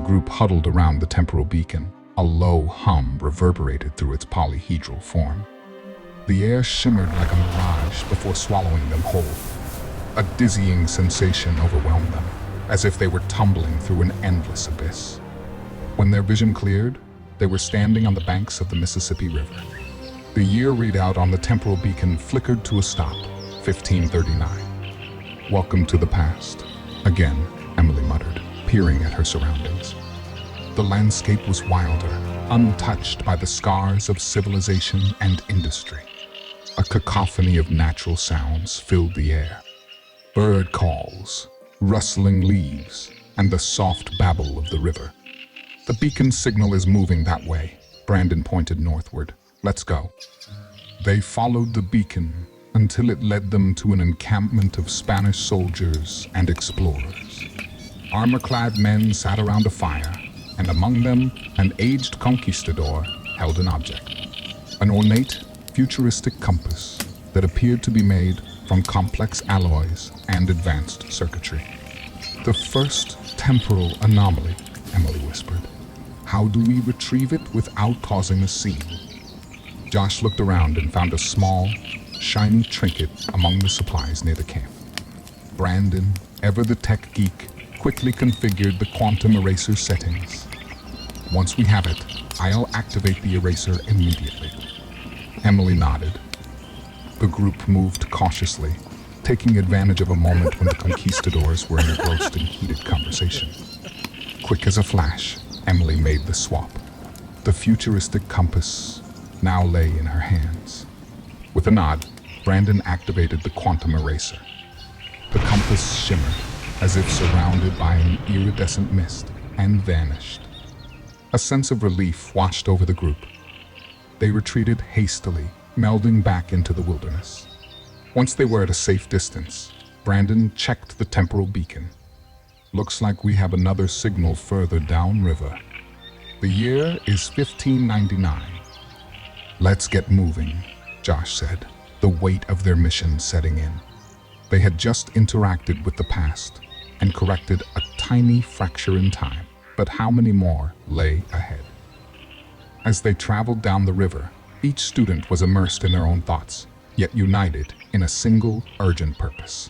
group huddled around the temporal beacon. A low hum reverberated through its polyhedral form. The air shimmered like a mirage before swallowing them whole. A dizzying sensation overwhelmed them, as if they were tumbling through an endless abyss. When their vision cleared, they were standing on the banks of the Mississippi River. The year readout on the temporal beacon flickered to a stop, 1539. "Welcome to the past," again, Emily muttered, peering at her surroundings. The landscape was wilder, untouched by the scars of civilization and industry. A cacophony of natural sounds filled the air. Bird calls, rustling leaves, and the soft babble of the river. "The beacon signal is moving that way," Brandon pointed northward. "Let's go." They followed the beacon until it led them to an encampment of Spanish soldiers and explorers. Armor-clad men sat around a fire, and among them, an aged conquistador held an object. An ornate, futuristic compass that appeared to be made from complex alloys and advanced circuitry. "The first temporal anomaly," Emily whispered. "How do we retrieve it without causing a scene?" Josh looked around and found a small, shiny trinket among the supplies near the camp. Brandon, ever the tech geek, quickly configured the quantum eraser settings. "Once we have it, I'll activate the eraser immediately." Emily nodded. The group moved cautiously, taking advantage of a moment when the conquistadors were engrossed in heated conversation. Quick as a flash, Emily made the swap. The futuristic compass now lay in her hands. With a nod, Brandon activated the quantum eraser. The compass shimmered, as if surrounded by an iridescent mist, and vanished. A sense of relief washed over the group. They retreated hastily, melding back into the wilderness. Once they were at a safe distance, Brandon checked the temporal beacon. "Looks like we have another signal further downriver. The year is 1599. "Let's get moving," Josh said, the weight of their mission setting in. They had just interacted with the past and corrected a tiny fracture in time, but how many more lay ahead? As they traveled down the river, each student was immersed in their own thoughts, yet united in a single urgent purpose.